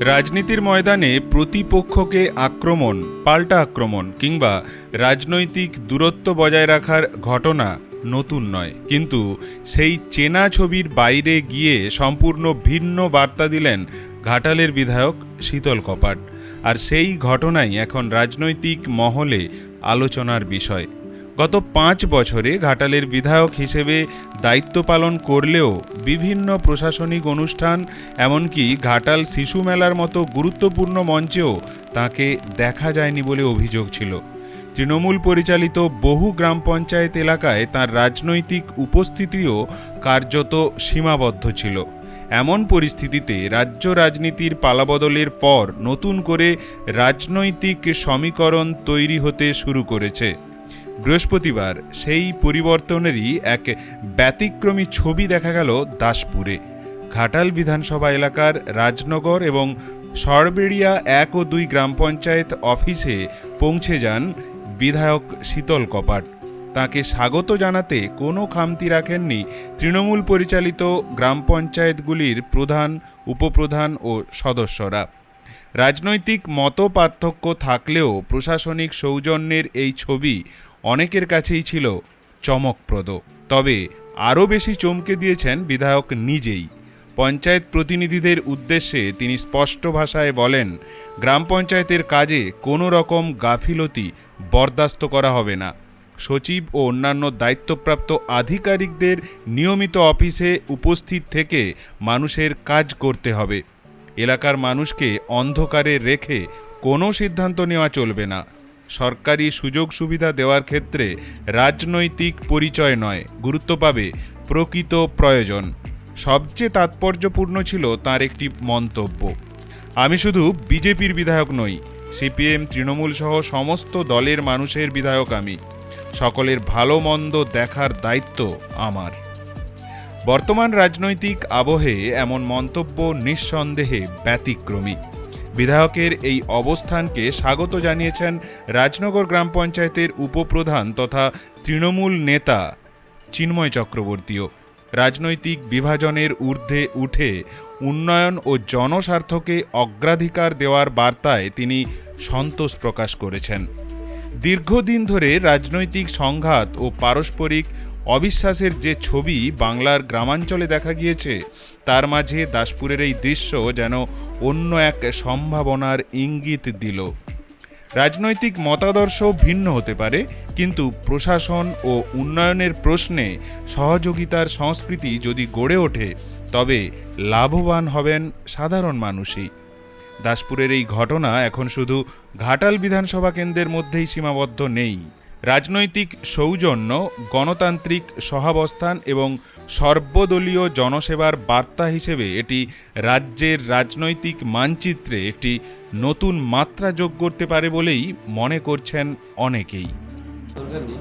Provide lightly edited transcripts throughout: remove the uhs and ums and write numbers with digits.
রাজনীতির ময়দানে প্রতিপক্ষকে আক্রমণ, পাল্টা আক্রমণ কিংবা রাজনৈতিক দূরত্ব বজায় রাখার ঘটনা নতুন নয়, কিন্তু সেই চেনা ছবির বাইরে গিয়ে সম্পূর্ণ ভিন্ন বার্তা দিলেন ঘাটালের বিধায়ক শীতল কপাট। আর সেই ঘটনাই এখন রাজনৈতিক মহলে আলোচনার বিষয়। গত 5 বছরে ঘাটালের বিধায়ক হিসেবে দায়িত্ব পালন করলেও বিভিন্ন প্রশাসনিক অনুষ্ঠান, এমনকি ঘাটাল শিশু মেলার মতো গুরুত্বপূর্ণ মঞ্চেও তাকে দেখা যায়নি বলে অভিযোগ ছিল। তৃণমূল পরিচালিত বহু গ্রাম পঞ্চায়েত এলাকায় তার রাজনৈতিক উপস্থিতিও কার্যত সীমাবদ্ধ ছিল। এমন পরিস্থিতিতে রাজ্য রাজনীতির পালাবদলের পর নতুন করে রাজনৈতিক সমীকরণ তৈরি হতে শুরু করেছে। বৃহস্পতিবার সেই পরিবর্তনেরই এক ব্যতিক্রমী ছবি দেখা গেল দাসপুরে। ঘাটাল বিধানসভা এলাকার রাজনগর এবং সরবেড়িয়া 1 ও 2 গ্রাম পঞ্চায়েত অফিসে পৌঁছে যান বিধায়ক শীতল কপাট। তাকে স্বাগত জানাতে কোনো খামতি রাখেননি তৃণমূল পরিচালিত গ্রাম পঞ্চায়েতগুলির প্রধান, উপপ্রধান ও সদস্যরা। রাজনৈতিক মত পার্থক্য থাকলেও প্রশাসনিক সৌজন্যের এই ছবি অনেকের কাছেই ছিল চমকপ্রদ। তবে আরও বেশি চমকে দিয়েছেন বিধায়ক নিজেই। পঞ্চায়েত প্রতিনিধিদের উদ্দেশ্যে তিনি স্পষ্ট ভাষায় বলেন, গ্রাম পঞ্চায়েতের কাজে কোনো রকম গাফিলতি বরদাস্ত করা হবে না। সচিব ও অন্যান্য দায়িত্বপ্রাপ্ত আধিকারিকদের নিয়মিত অফিসে উপস্থিত থেকে মানুষের কাজ করতে হবে। এলাকার মানুষকে অন্ধকারে রেখে কোনো সিদ্ধান্ত নেওয়া চলবে না। সরকারি সুযোগ সুবিধা দেওয়ার ক্ষেত্রে রাজনৈতিক পরিচয় নয়, গুরুত্ব পাবে প্রকৃত প্রয়োজন। সবচেয়ে তাৎপর্যপূর্ণ ছিল তার একটি মন্তব্য, আমি শুধু বিজেপির বিধায়ক নই, সিপিএম, তৃণমূল সহ সমস্ত দলের মানুষের বিধায়ক আমি। সকলের ভালো মন্দ দেখার দায়িত্ব আমার। বর্তমান রাজনৈতিক আবহে এমন মন্তব্য নিঃসন্দেহে ব্যতিক্রমী। বিধায়কের এই অবস্থানকে স্বাগত জানিয়েছেন রাজনগর গ্রাম পঞ্চায়েতের উপপ্রধান তথা তৃণমূল নেতা চিন্ময় চক্রবর্তীও। রাজনৈতিক বিভাজনের ঊর্ধ্বে উঠে উন্নয়ন ও জনস্বার্থকে অগ্রাধিকার দেওয়ার বার্তায় তিনি সন্তোষ প্রকাশ করেছেন। দীর্ঘদিন ধরে রাজনৈতিক সংঘাত ও পারস্পরিক অবিশ্বাসের যে ছবি বাংলার গ্রামাঞ্চলে দেখা গিয়েছে, তার মাঝে দাসপুরের এই দৃশ্য যেন অন্য এক সম্ভাবনার ইঙ্গিত দিল। রাজনৈতিক মতাদর্শ ভিন্ন হতে পারে, কিন্তু প্রশাসন ও উন্নয়নের প্রশ্নে সহযোগিতার সংস্কৃতি যদি গড়ে ওঠে, তবে লাভবান হবেন সাধারণ মানুষই। দাসপুরের এই ঘটনা এখন শুধু ঘাটাল বিধানসভা কেন্দ্রের মধ্যেই সীমাবদ্ধ নেই। রাজনৈতিক সৌজন্য, গণতান্ত্রিক সহাবস্থান এবং সর্বদলীয় জনসেবার বার্তা হিসেবে এটি রাজ্যের রাজনৈতিক মানচিত্রে একটি নতুন মাত্রা যোগ করতে পারে বলেই মনে করছেন অনেকেই। দরকার নেই,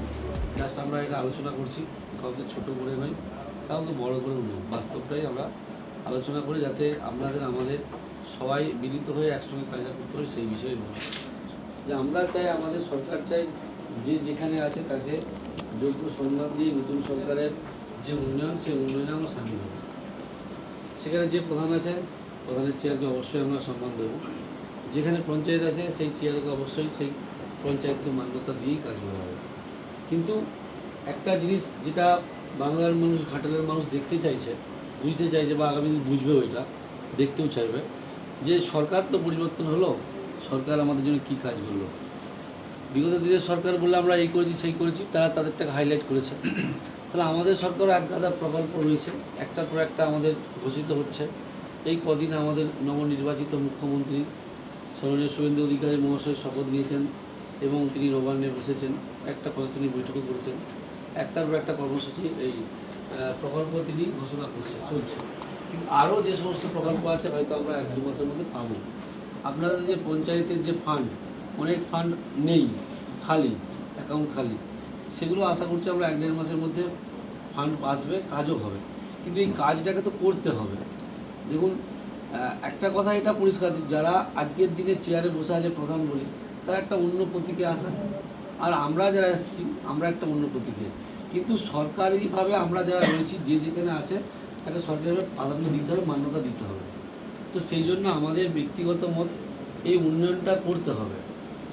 জাস্ট আমরা এটা আলোচনা করছি, কাউকে ছোট করে নয়, কাউকে বড় করে নয়, বাস্তবটাই আমরা আলোচনা করি, যাতে আমাদের সবাই মিলিত হয়ে একসঙ্গে কাজ করতে হয় সেই বিষয়ে বলি। যে আমরা চাই, আমাদের সরকার চাই যে যেখানে আছে তাকে যোগ্য সম্মান দিয়ে নতুন সরকারের যে উন্নয়ন, সেই উন্নয়নে আমরা সামিল হব। সেখানে যে প্রধান আছে, প্রধানের চেয়ারকে অবশ্যই আমরা সম্মান দেবো। যেখানে পঞ্চায়েত আছে, সেই চেয়ারকে অবশ্যই সেই পঞ্চায়েতকে মান্যতা দিয়েই কাজ করা হবে। কিন্তু একটা জিনিস যেটা বাংলার মানুষ, ঘাটালের মানুষ দেখতে চাইছে, বুঝতে চাইছে, বা আগামী দিন বুঝবেও, এটা দেখতেও চাইবে যে সরকার তো পরিবর্তন হলো, সরকার আমাদের জন্য কী কাজ করলো। বিগত দিনের সরকার বললে আমরা এই করেছি সেই করেছি, তারা তাদেরটাকে হাইলাইট করেছে। তাহলে আমাদের সরকারও এক গাদা প্রকল্প রয়েছে, একটার পর একটা আমাদের ঘোষিত হচ্ছে। এই কদিন আমাদের নবনির্বাচিত মুখ্যমন্ত্রী সম্মানীয় শুভেন্দু অধিকারী মহাশয় শপথ নিয়েছেন এবং তিনি নবান্নে বসেছেন, একটা প্রশাসনিক বৈঠকও করেছেন। একটার পর একটা কর্মসূচি, এই প্রকল্প তিনি ঘোষণা করেছেন, চলছে। কিন্তু আরও যে সমস্ত প্রকল্প আছে হয়তো আমরা 1-2 মাসের মধ্যে পাবো। আপনাদের যে পঞ্চায়েতের যে ফান্ড, অনেক ফান্ড নেই, খালি অ্যাকাউন্ট খালি, সেগুলো আশা করছি আমরা 1-1.5 মাসের মধ্যে ফান্ড আসবে, কাজও হবে। কিন্তু এই কাজটাকে তো করতে হবে। দেখুন, একটা কথা এটা পরিষ্কার, যারা আজকের দিনে চেয়ারে বসে আছে প্রধান বলি, তারা একটা অন্য প্রতীকে আসে, আর আমরা যারা এসেছি আমরা একটা অন্য প্রতীকে। কিন্তু সরকারিভাবে আমরা যারা রয়েছি, যে যেখানে আছে তাকে সরকারিভাবে প্রাধান্য দিতে হবে, মান্যতা দিতে হবে। তো সেই জন্য আমাদের ব্যক্তিগত মত এই উন্নয়নটা করতে হবে।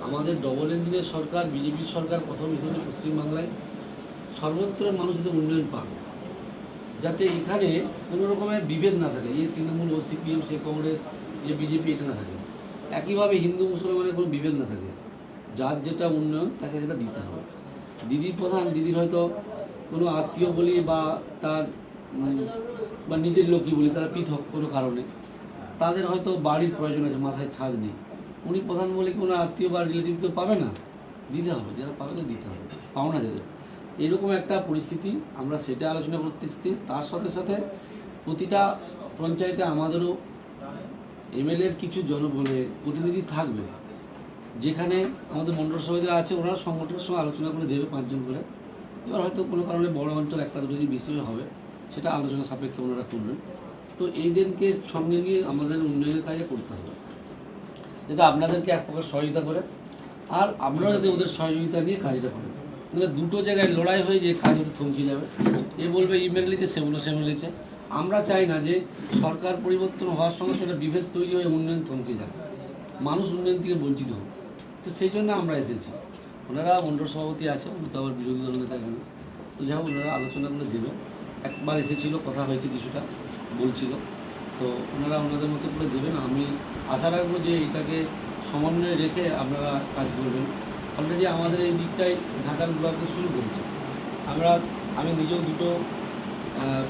আমাদের ডবল ইঞ্জিনের সরকার, বিজেপির সরকার প্রথম এসেছে পশ্চিমবাংলায়, সর্বত্র মানুষ যাতে উন্নয়ন পান, যাতে এখানে কোনো রকমের বিভেদ না থাকে, এই তৃণমূল ও সিপিএম, সে কংগ্রেস, যে বিজেপি, এটা না থাকে। একইভাবে হিন্দু মুসলমানের কোনো বিভেদ না থাকে, যার যেটা উন্নয়ন তাকে সেটা দিতে হবে। দিদির প্রধান, দিদির হয়তো কোনো আত্মীয় বলি বা তার বা নিজের লোকই বলি, তারা পৃথক কোনো কারণে, তাদের হয়তো বাড়ির প্রয়োজন আছে, মাথায় ছাদ নেই, উনি প্রধান বলে কোনো আত্মীয় বা রিলেটিভ কেউ পাবে না, দিতে হবে, যারা পাবে না দিতে হবে, পাওনা যাদের। এরকম একটা পরিস্থিতি, আমরা সেটা আলোচনা করতেছি। তার সাথে সাথে প্রতিটা পঞ্চায়েতে আমাদেরও এমএলএর কিছু প্রতিনিধি থাকবে, যেখানে আমাদের মণ্ডল সভাপতিরা আছে, ওনারা সংগঠনের সঙ্গে আলোচনা করে দেবে 5 জন করে। এবার হয়তো কোনো কারণে বড় অঞ্চল একটা দুটো যদি বেশি হবে, সেটা আলোচনা সাপেক্ষে ওনারা করবেন। তো এই দিনকে সঙ্গে নিয়ে আমাদের উন্নয়নের কাজে করতে হবে, যাতে আপনাদেরকে এক প্রকার সহযোগিতা করে, আর আপনারা যাতে ওদের সহযোগিতা নিয়ে কাজটা করে। মানে দুটো জায়গায় লড়াই হয়ে যে কাজ হতে থমকে যাবে, এ বলবে ইমেল লিখে, সেগুলো সেগুলো লিখে। আমরা চাই না যে সরকার পরিবর্তন হওয়ার সঙ্গে সঙ্গে বিভেদ তৈরি হয়ে উন্নয়ন থমকে যাবে, মানুষ উন্নয়ন থেকে বঞ্চিত হোক। তো সেই জন্য আমরা এসেছি। ওনারা মণ্ডল সভাপতি আছে, উনি তো আবার বিরোধী দল নেতা এখানে, তো যাই হোক ওনারা আলোচনাগুলো দেবে। একবার এসেছিলো, কথা হয়েছে, কিছুটা বলছিল, তো ওনারা ওনাদের মতো করে দেবেন। আমি আশা রাখবো যে এটাকে সমন্বয়ে রেখে আপনারা কাজ করবেন। অলরেডি আমাদের এই দিকটাই ঢাকার বিভাগে শুরু করেছে। আমি নিজেও দুটো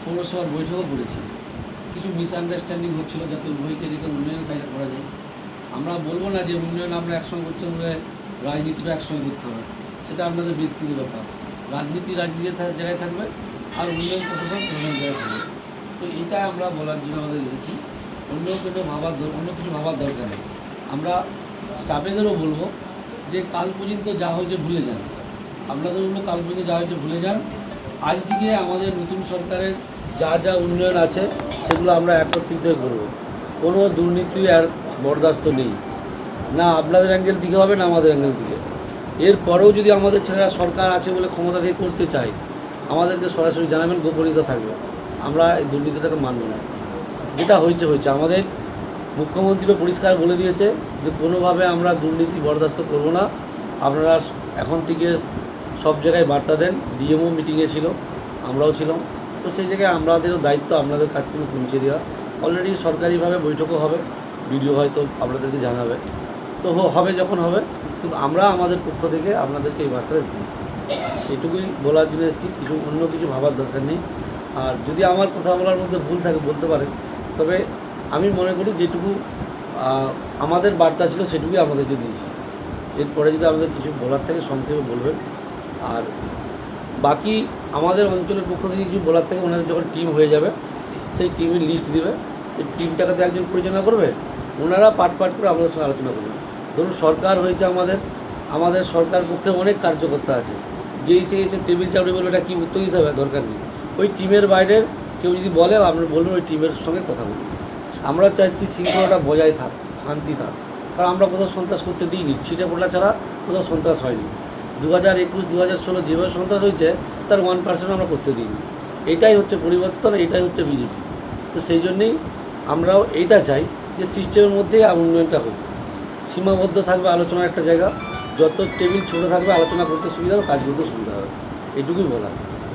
পৌরসভার বৈঠকও করেছি। কিছু মিসআন্ডারস্ট্যান্ডিং হচ্ছিলো, যাতে উভয়কে রেখে উন্নয়নের কাজটা করা যায়। আমরা বলবো না যে উন্নয়ন আমরা একসঙ্গে করতে বলে রাজনীতিটা একসঙ্গে করতে হবে, সেটা আপনাদের ব্যক্তিগত ব্যাপার। রাজনীতির জায়গায় থাকবে, আর উন্নয়ন প্রশাসন জায়গায় থাকবে। তো এটা আমরা বলার জন্য আমাদের এসেছি। অন্য কিছু ভাবার দরকার নেই। আমরা স্টাফেদেরও বলবো যে কাল পর্যন্ত যা হয়েছে ভুলে যান। আপনাদের বলবো কাল পর্যন্ত যা হয়েছে ভুলে যান। আজ দিকে আমাদের নতুন সরকারের যা যা উন্নয়ন আছে সেগুলো আমরা একত্রিত করব। কোনো দুর্নীতি আর বরদাস্ত নেই, না আপনাদের অ্যাঙ্গেল থেকে হবে, না আমাদের অ্যাঙ্গেল থেকে। এরপরেও যদি আমাদের ছেলেরা সরকার আছে বলে ক্ষমতা থেকে করতে চায়, আমাদেরকে সরাসরি জানাবেন, গোপনীয়তা থাকবে। আমরা এই দুর্নীতিটাকে মানব না। যেটা হয়েছে হয়েছে। আমাদের মুখ্যমন্ত্রীও পরিষ্কার বলে দিয়েছে যে কোনোভাবে আমরা দুর্নীতি বরদাস্ত করব না। আপনারা এখন থেকে সব জায়গায় বার্তা দেন। ডিএমও মিটিংয়ে ছিল, আমরাও ছিলাম। তো সেই জায়গায় আমাদেরও দায়িত্ব আপনাদের কাছ থেকে পৌঁছে দেওয়া। অলরেডি সরকারিভাবে বৈঠকও হবে, ভিডিও হয়তো আপনাদেরকে জানাবে। তো হবে যখন হবে, কিন্তু আমরা আমাদের পক্ষ থেকে আপনাদেরকে এই বার্তাটা দিতে এসেছি। এটুকুই বলার জন্য এসেছি, অন্য কিছু ভাবার দরকার নেই। আর যদি আমার কথা বলার মধ্যে ভুল থাকে বলতে পারেন, তবে আমি মনে করি যেটুকু আমাদের বার্তা ছিল সেটুকুই আমাদেরকে দিয়েছি। এরপরে যদি আমাদের কিছু বলার থাকে সংক্ষেপে বলবেন। আর বাকি আমাদের অঞ্চলের পক্ষ থেকে কিছু বলার থাকে, ওনাদের যখন টিম হয়ে যাবে সেই টিমের লিস্ট দেবে। এই টিমটাকে তো একজন পরিচালনা করবে, ওনারা পার্ট করে আমাদের সঙ্গে আলোচনা করবেন। ধরুন সরকার হয়েছে, আমাদের সরকার পক্ষে অনেক কার্যকর্তা আছে, যে এসে টেবিল চাপড়ে বলবে এটা কী উত্তর দিতে হবে দরকার নেই। ওই টিমের বাইরে কেউ যদি বলে, আপনারা বলবেন ওই টিমের সঙ্গে কথা বলুন। আমরা চাইছি শৃঙ্খলাটা বজায় থাক, শান্তি থাক। কারণ আমরা কোথাও সন্ত্রাস করতে দিইনি, ছিটে পোটা ছাড়া কোথাও সন্ত্রাস হয়নি। 2021, 2016 যেভাবে সন্ত্রাস হয়েছে তার 1% আমরা করতে দিইনি। এটাই হচ্ছে পরিবর্তন, এটাই হচ্ছে বিজেপি। তো সেই জন্যেই আমরাও এইটা চাই যে সিস্টেমের মধ্যেই উন্নয়নটা হোক। সীমাবদ্ধ থাকবে আলোচনার একটা জায়গা, যত টেবিল ছোটো থাকবে আলোচনা করতে সুবিধা হবে, কাজ করতে সুবিধা হবে। এটুকুই বলা।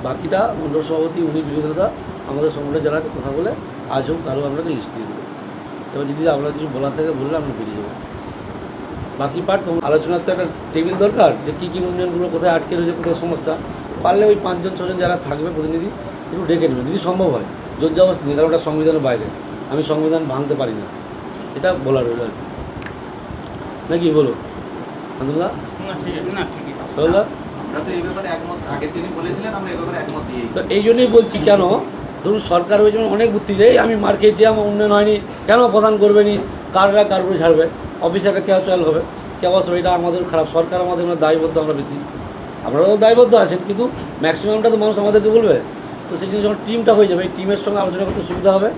বাকিটা মণ্ডল সভাপতি উনি বিরোধিতা আমাদের সংগঠনে যারা আছে কথা বলে আজ হোক কারো আপনাকে লিস্ট দিয়ে দেবে। এবার যদি আপনার কিছু বলার থেকে বললে আমরা বেরিয়ে যাবো। বাকি পার্ট তখন আলোচনার তো একটা টেবিল দরকার, যে কী কী উন্নয়নগুলো কোথায় আটকে রয়েছে, কোথায় সমস্যা। পারলে ওই 5 জন 6 জন যারা থাকবে প্রতিনিধি একটু ডেকে নেবেন যদি সম্ভব হয়। জোর জবরদস্তি নেই, কারণ ওটা সংবিধানের বাইরে, আমি সংবিধান ভাঙতে পারি না, এটা বলা রইল আর কি। নাকি বলো আন্দুল্লাহ? তো এই জন্যই বলছি, কেন ধরুন সরকার হয়ে যেমন অনেক বুদ্ধি দেয়, আমি মার খেয়েছি, আমার উন্নয়ন হয়নি, কেন প্রধান করবে নি, কাররা কার উপরে ছাড়বে, অফিসারটা কেউ চাল হবে, কেউ আসবে, এটা আমাদের খারাপ। সরকার আমাদের দায়বদ্ধ, আমরা বেশি, আপনারাও দায়বদ্ধ আছেন, কিন্তু ম্যাক্সিমামটা তো মানুষ আমাদেরকে বলবে। তো সেই জন্য যখন টিমটা হয়ে যাবে, এই টিমের সঙ্গে আলোচনা করতে সুবিধা হবে।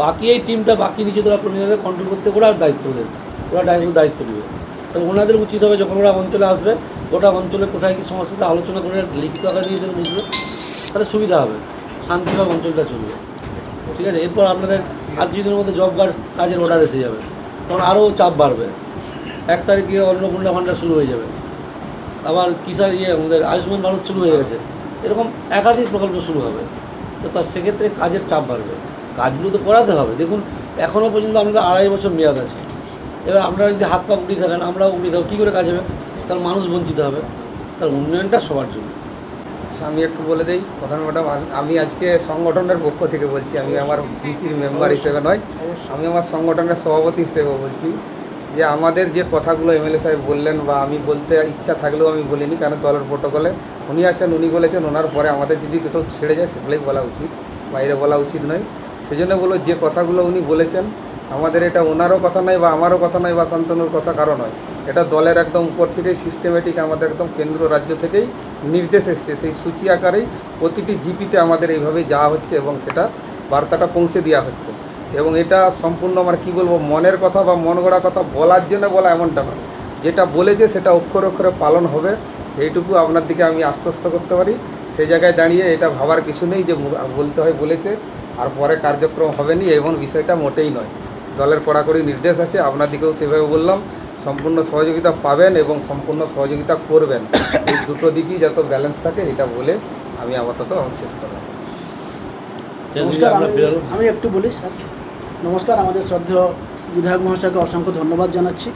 বাকি এই টিমটা বাকি নিজেদের কর্মীদের কন্ট্রোল করতে করে আর দায়িত্ব দেবে, ওরা দায়িত্ব নেবে। তবে ওনাদের উচিত হবে যখন ওরা অঞ্চলে আসবে, গোটা অঞ্চলে কোথায় কী সমস্যাটা আলোচনা করে লিখিত আকারে নিয়ে এসে বুঝবে, তাহলে সুবিধা হবে, শান্তিভাবে অঞ্চলটা চলবে। ঠিক আছে, এরপর আপনাদের আর কিছুদিনের মধ্যে জব কার্ড কাজের অর্ডার এসে যাবে, তখন আরও চাপ বাড়বে। 1 তারিখে অন্নপূর্ণা ভাণ্ডার শুরু হয়ে যাবে, আবার কিষাণ আমাদের আয়ুষ্মান ভারত শুরু হয়ে গেছে, এরকম একাধিক প্রকল্প শুরু হবে। তো তার সেক্ষেত্রে কাজের চাপ বাড়বে, কাজগুলো তো করাতে হবে। দেখুন এখনও পর্যন্ত আমাদের 2.5 বছর মেয়াদ আছে। এবার আপনারা যদি হাত পা উঠিয়ে থাকেন, আমরাও উঠিয়ে থাকবো, কী করে কাজ হবে? তার মানুষ বঞ্চিত হবে। তার উন্নয়নটা সবার জন্য। আমি একটু বলে দিই প্রধান ম্যাডাম, আমি আজকে সংগঠনের পক্ষ থেকে বলছি, আমি আমার বিপির মেম্বার হিসেবে নয়, আমি আমার সংগঠনের সভাপতি হিসেবে বলছি যে আমাদের যে কথাগুলো এমএলএ সাহেব বললেন বা আমি বলতে ইচ্ছা থাকলেও আমি বলিনি, কারণ দলের প্রোটোকলে উনি আছেন, উনি বলেছেন, ওনার পরে আমাদের যদি কোথাও ছেড়ে যায় সেগুলোই বলা উচিত, বাইরে বলা উচিত নয়। সেই জন্য বলো যে কথাগুলো উনি বলেছেন আমাদের এটা ওনারও কথা নয় বা আমারও কথা নয় বা শান্তনুর কথা কারো নয়, এটা দলের একদম উপর থেকেই সিস্টেমেটিক আমাদের একদম কেন্দ্র রাজ্য থেকেই নির্দেশ এসছে, সেই সূচি আকারেই প্রতিটি জিপিতে আমাদের এইভাবেই যাওয়া হচ্ছে এবং সেটা বার্তাটা পৌঁছে দেওয়া হচ্ছে। এবং এটা সম্পূর্ণ আমার কী বলবো, মনের কথা বা মন গড়া কথা বলার জন্য বলা এমনটা নয়, যেটা বলেছে সেটা অক্ষরে অক্ষরে পালন হবে, এইটুকু আপনার দিকে আমি আশ্বস্ত করতে পারি। সেই জায়গায় দাঁড়িয়ে এটা ভাবার কিছু নেই যে বলতে হয় বলেছে আর পরে কার্যক্রম হবে নি, এমন বিষয়টা মোটেই নয়। দলের কড়াকড়ি নির্দেশ আছে, আপনার দিকেও সেভাবে বললাম, সম্পূর্ণ সহযোগিতা পাবেন এবং সম্পূর্ণ সহযোগিতা করবেন, এই দুটো দিকই যত ব্যালেন্স থাকে এটা বলে আমি আপাতত শেষ করলাম। নমস্কার, আমি একটু বলি স্যার। নমস্কার, আমাদের শ্রদ্ধেয় বিধায়ক মহাশয়কে অসংখ্য ধন্যবাদ জানাচ্ছি।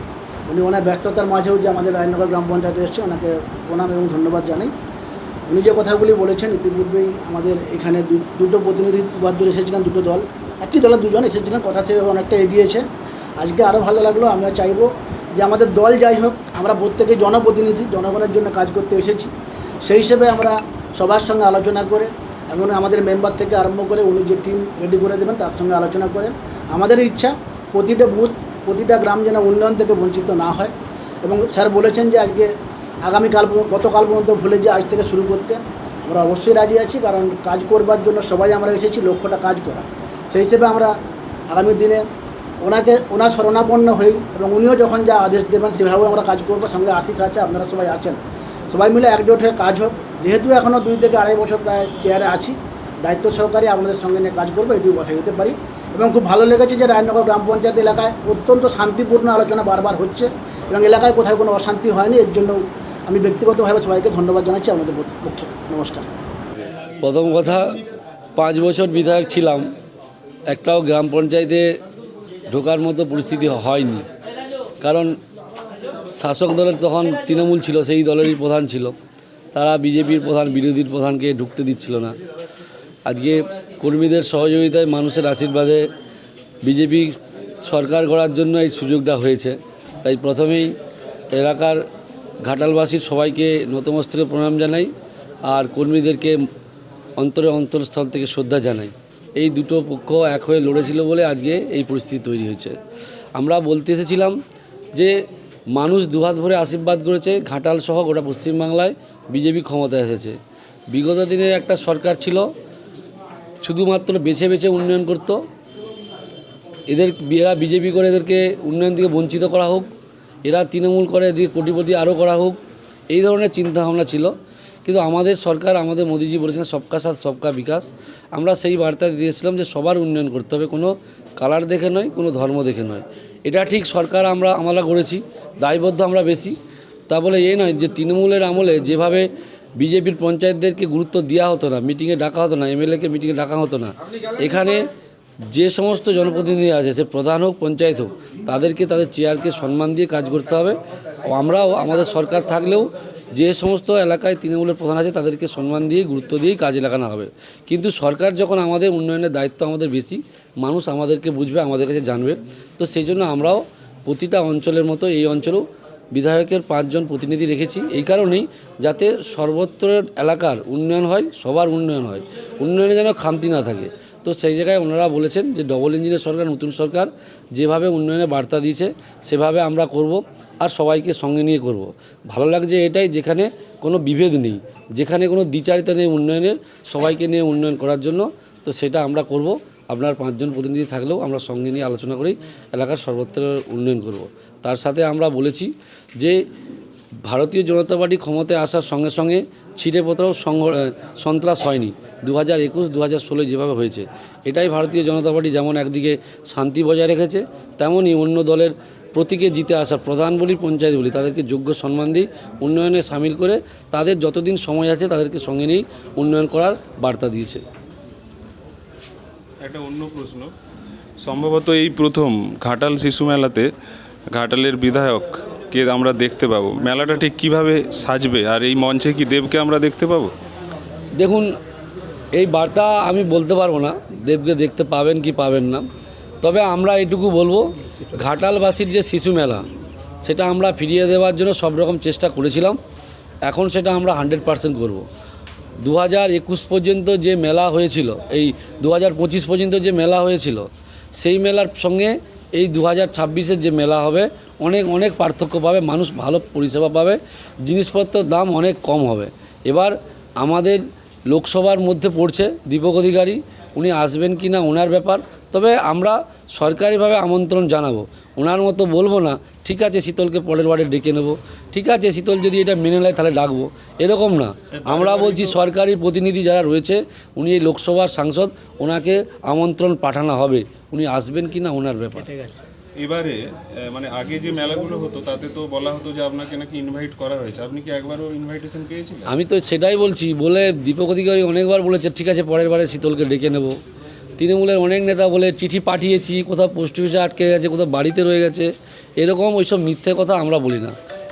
উনি ওনার ব্যস্ততার মাঝেও যে আমাদের রায়নগর গ্রাম পঞ্চায়েতে এসেছে, ওনাকে প্রণাম এবং ধন্যবাদ জানাই। উনি যে কথাগুলি বলেছেন, ইতিপূর্বেই আমাদের এখানে দুটো প্রতিনিধি দূর এসেছিলেন, দুটো দল, একই দলের দুজন এসেছিলেন, কথা সেভাবে অনেকটা এগিয়েছে। আজকে আরও ভালো লাগলো। আমরা চাইবো যে আমাদের দল যাই হোক, আমরা প্রত্যেকে জনপ্রতিনিধি, জনগণের জন্য কাজ করতে এসেছি। সেই হিসেবে আমরা সবার সঙ্গে আলোচনা করে এবং আমাদের মেম্বার থেকে আরম্ভ করে উনি যে টিম রেডি করে দেবেন তার সঙ্গে আলোচনা করে আমাদের ইচ্ছা প্রতিটা বুথ, প্রতিটা গ্রাম যেন উন্নয়ন থেকে বঞ্চিত না হয়। এবং স্যার বলেছেন যে আজকে গতকাল পর্যন্ত ভুলে যে আজ থেকে শুরু করতে, আমরা অবশ্যই রাজি আছি, কারণ কাজ করবার জন্য সবাই আমরা এসেছি, লক্ষ্যটা কাজ করা। সেই হিসেবে আমরা আগামী দিনে ওনার শরণাপন্ন হই এবং উনিও যখন যা আদেশ দেবেন সেভাবে আমরা কাজ করবো। সঙ্গে আশিস আছে, আপনারা সবাই আছেন, সবাই মিলে একজোট হয়ে কাজ হোক। যেহেতু এখনও 2 থেকে 2.5 বছর প্রায় চেয়ারে আছি, দায়িত্ব সহকারে আপনাদের সঙ্গে নিয়ে কাজ করবো, এটুকু কথা দিতে পারি। এবং খুব ভালো লেগেছে যে রায়নগর গ্রাম পঞ্চায়েত এলাকায় অত্যন্ত শান্তিপূর্ণ আলোচনা বারবার হচ্ছে এবং এলাকায় কোথাও কোনো অশান্তি হয়নি। এর জন্য আমি ব্যক্তিগতভাবে সবাইকে ধন্যবাদ জানাচ্ছি আমাদের পক্ষে। নমস্কার। প্রথম কথা, 5 বছর বিধায়ক ছিলাম, একটাও গ্রাম পঞ্চায়েতে ঢোকার মতো পরিস্থিতি হয়নি, কারণ শাসক দলের তখন তৃণমূল ছিল, সেই দলেরই প্রধান ছিল, তারা বিজেপির প্রধান বিরোধীর প্রধানকে ঢুকতে দিচ্ছিল না। আজকে কর্মীদের সহযোগিতায়, মানুষের আশীর্বাদে বিজেপি সরকার গড়ার জন্য এই সুযোগটা হয়েছে। তাই প্রথমেই এলাকার ঘাটালবাসীর সবাইকে নতমস্তকে প্রণাম জানাই আর কর্মীদেরকে অন্তরস্থল থেকে শ্রদ্ধা জানাই। এই দুটো পক্ষ এক হয়ে লড়েছিল বলে আজকে এই পরিস্থিতি তৈরি হয়েছে। আমরা বলতে এসেছিলাম যে মানুষ দুহাত ভরে আশীর্বাদ করেছে, ঘাটাল সহ গোটা পশ্চিমবাংলায় বিজেপি ক্ষমতায় এসেছে। বিগত দিনের একটা সরকার ছিল শুধুমাত্র বেছে বেছে উন্নয়ন করত, এরা বিজেপি করে এদেরকে উন্নয়ন থেকে বঞ্চিত করা হোক, এরা তৃণমূল করে এদিকে কোটিপতি আরও করা হোক, এই ধরনের চিন্তাভাবনা ছিল। কিন্তু আমাদের সরকার, আমাদের মোদিজি বলেছেন সবকা সাথ সবকা বিকাশ। আমরা সেই বার্তা দিয়েছিলাম যে সবার উন্নয়ন করতে হবে, কোনো কালার দেখে নয়, কোনো ধর্ম দেখে নয়। এটা ঠিক সরকার আমরা করেছি, দায়বদ্ধ আমরা বেশি। তা বলে এই নয় যে তৃণমূলের আমলে যেভাবে বিজেপির পঞ্চায়েতদেরকে গুরুত্ব দেওয়া হতো না, মিটিংয়ে ডাকা হতো না, এমএলএকে মিটিংয়ে ডাকা হতো না, এখানে যে সমস্ত জনপ্রতিনিধি আছে, সে প্রধান হোক পঞ্চায়েত হোক, তাদেরকে তাদের চেয়ারকে সম্মান দিয়ে কাজ করতে হবে। আমরাও আমাদের সরকার থাকলেও যে সমস্ত এলাকায় তৃণমূলের প্রধান আছে তাদেরকে সম্মান দিয়ে গুরুত্ব দিয়েই কাজে লাগানো হবে। কিন্তু সরকার যখন আমাদের উন্নয়নের দায়িত্ব আমাদের বেশি, মানুষ আমাদেরকে বুঝবে, আমাদের কাছে জানবে। তো সেই জন্য আমরাও প্রতিটা অঞ্চলের মতো এই অঞ্চলেও বিধায়কের 5 জন প্রতিনিধি রেখেছি, এই কারণেই যাতে সর্বত্র এলাকার উন্নয়ন হয়, সবার উন্নয়ন হয়, উন্নয়নে যেন খামতি না থাকে। তো সেই জায়গায় ওনারা বলেছেন যে ডবল ইঞ্জিনের সরকার, নতুন সরকার যেভাবে উন্নয়নের বার্তা দিয়েছে সেভাবে আমরা করব আর সবাইকে সঙ্গে নিয়ে করব। ভালো লাগছে এটাই, যেখানে কোনো বিভেদ নেই, যেখানে কোনো দ্বিচারিতা নেই উন্নয়নের, সবাইকে নিয়ে উন্নয়ন করার জন্য। তো সেটা আমরা করব। আপনার 5 জন প্রতিনিধি থাকলেও আমরা সঙ্গে নিয়ে আলোচনা করেই এলাকার সর্বত্র উন্নয়ন করব। তার সাথে আমরা বলেছি যে ভারতীয় জনতা পার্টি ক্ষমতায় আসার সঙ্গে সঙ্গে ছিটে পোতাও সন্ত্রাস হয়নি। 2021, 2016 যেভাবে হয়েছে, এটাই ভারতীয় জনতা পার্টি যেমন একদিকে শান্তি বজায় রেখেছে, তেমনই অন্য দলের প্রতীকে জিতে আসা প্রধান বলি পঞ্চায়েত বলি তাদেরকে যোগ্য সম্মান দিয়ে উন্নয়নে সামিল করে তাদের যতদিন সময় আছে তাদেরকে সঙ্গে নিয়েই উন্নয়ন করার বার্তা দিয়েছে। একটা অন্য প্রশ্ন, সম্ভবত এই প্রথম ঘাটাল শিশু মেলাতে ঘাটালের বিধায়ককে আমরা দেখতে পাবো, মেলাটা ঠিক কীভাবে সাজবে আর এই মঞ্চে কি দেবকে আমরা দেখতে পাবো? দেখুন, এই বার্তা আমি বলতে পারবো না দেবকে দেখতে পাবেন কি পাবেন না, তবে আমরা এটুকু বলবো ঘাটালবাসীর যে শিশু মেলা সেটা আমরা ফিরিয়ে দেওয়ার জন্য সব রকম চেষ্টা করেছিলাম, এখন সেটা আমরা 100% করব। 2021 পর্যন্ত যে মেলা হয়েছিল, এই 2025 পর্যন্ত যে মেলা হয়েছিল, সেই মেলার সঙ্গে এই 2026-এর যে মেলা হবে অনেক অনেক পার্থক্য পাবে, মানুষ ভালো পরিষেবা পাবে, জিনিসপত্রের দাম অনেক কম হবে। এবার আমাদের লোকসভার মধ্যে পড়ছে দীপক অধিকারী, উনি আসবেন কি না ওনার ব্যাপার, তবে আমরা সরকারিভাবে আমন্ত্রণ জানাবো। ওনার মতো বলবো না ঠিক আছে শীতলকে পরের বারে ডেকে নেব, ঠিক আছে শীতল যদি এটা মেনে নেয় তাহলে ডাকবো, এরকম না। আমরা বলছি সরকারি প্রতিনিধি যারা রয়েছে, উনি এই লোকসভার সাংসদ, ওনাকে আমন্ত্রণ পাঠানো হবে, উনি আসবেন কি না ওনার ব্যাপার। এবারে মানে আগে যে মেলাগুলো হতো তাতে তো বলা হতো যে আপনাকে নাকি ইনভাইট করা হয়েছে, আপনি কি একবারও ইনভাইটেশন পেয়েছিলেন? আমি তো সেটাই বলছি, বলে দীপক অধিকারী অনেকবার বলেছে ঠিক আছে পরের বারে শীতলকে ডেকে নেব। তৃণমূলের অনেক নেতা বলে চিঠি পাঠিয়েছি, কোথাও পোস্ট অফিসে আটকে গেছে, কোথাও বাড়িতে রয়ে গেছে, এরকম ওইসব মিথ্যে কথা আমরা বলি না।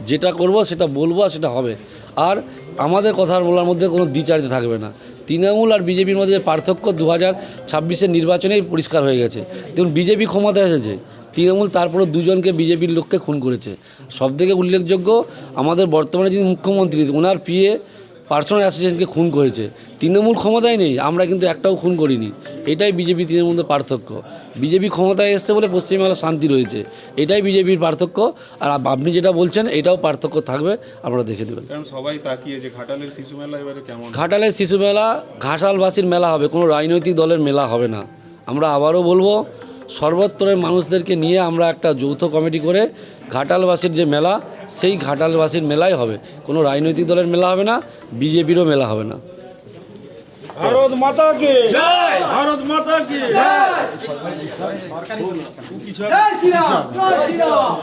যেটা করব সেটা বলবো আর সেটা হবে। আর আমাদের কথা বলার মধ্যে কোনো দ্বিচারিতা থাকবে না। তৃণমূল আর বিজেপির মধ্যে পার্থক্য 2026-এর নির্বাচনেই পরিষ্কার হয়ে গেছে। দেখুন বিজেপি ক্ষমতায় এসেছে, তৃণমূল তারপরে দুজনকে বিজেপির লোককে খুন করেছে। সবথেকে উল্লেখযোগ্য আমাদের বর্তমানে যিনি মুখ্যমন্ত্রী, ওনার পিএ পার্সোনাল অ্যাসিস্ট্যান্টকে খুন করেছে। তৃণমূল ক্ষমতায় নেই, আমরা কিন্তু একটাও খুন করিনি। এটাই বিজেপি তৃণমূলের মধ্যে পার্থক্য। বিজেপি ক্ষমতায় এসছে বলে পশ্চিমবাংলায় শান্তি রয়েছে, এটাই বিজেপির পার্থক্য। আর আপনি যেটা বলছেন এটাও পার্থক্য থাকবে, আপনারা দেখে নেবেন। কারণ সবাই তাকিয়ে যে ঘাটালের শিশু মেলা এবারে কেমন। ঘাটালের শিশু মেলা ঘাটালবাসীর মেলা হবে, কোনো রাজনৈতিক দলের মেলা হবে না। আমরা আবারও বলবো সর্বত্রের মানুষদেরকে নিয়ে আমরা একটা যৌথ কমিটি করে ঘাটালবাসীর যে মেলা সেই ঘাটালবাসীর মেলাই হবে, কোনো রাজনৈতিক দলের মেলা হবে না, বিজেপিরও মেলা হবে না। ভারত মাতা কি জয়, ভারত মাতা কি জয়, জয় শ্রী রাম, জয় শ্রী রাম।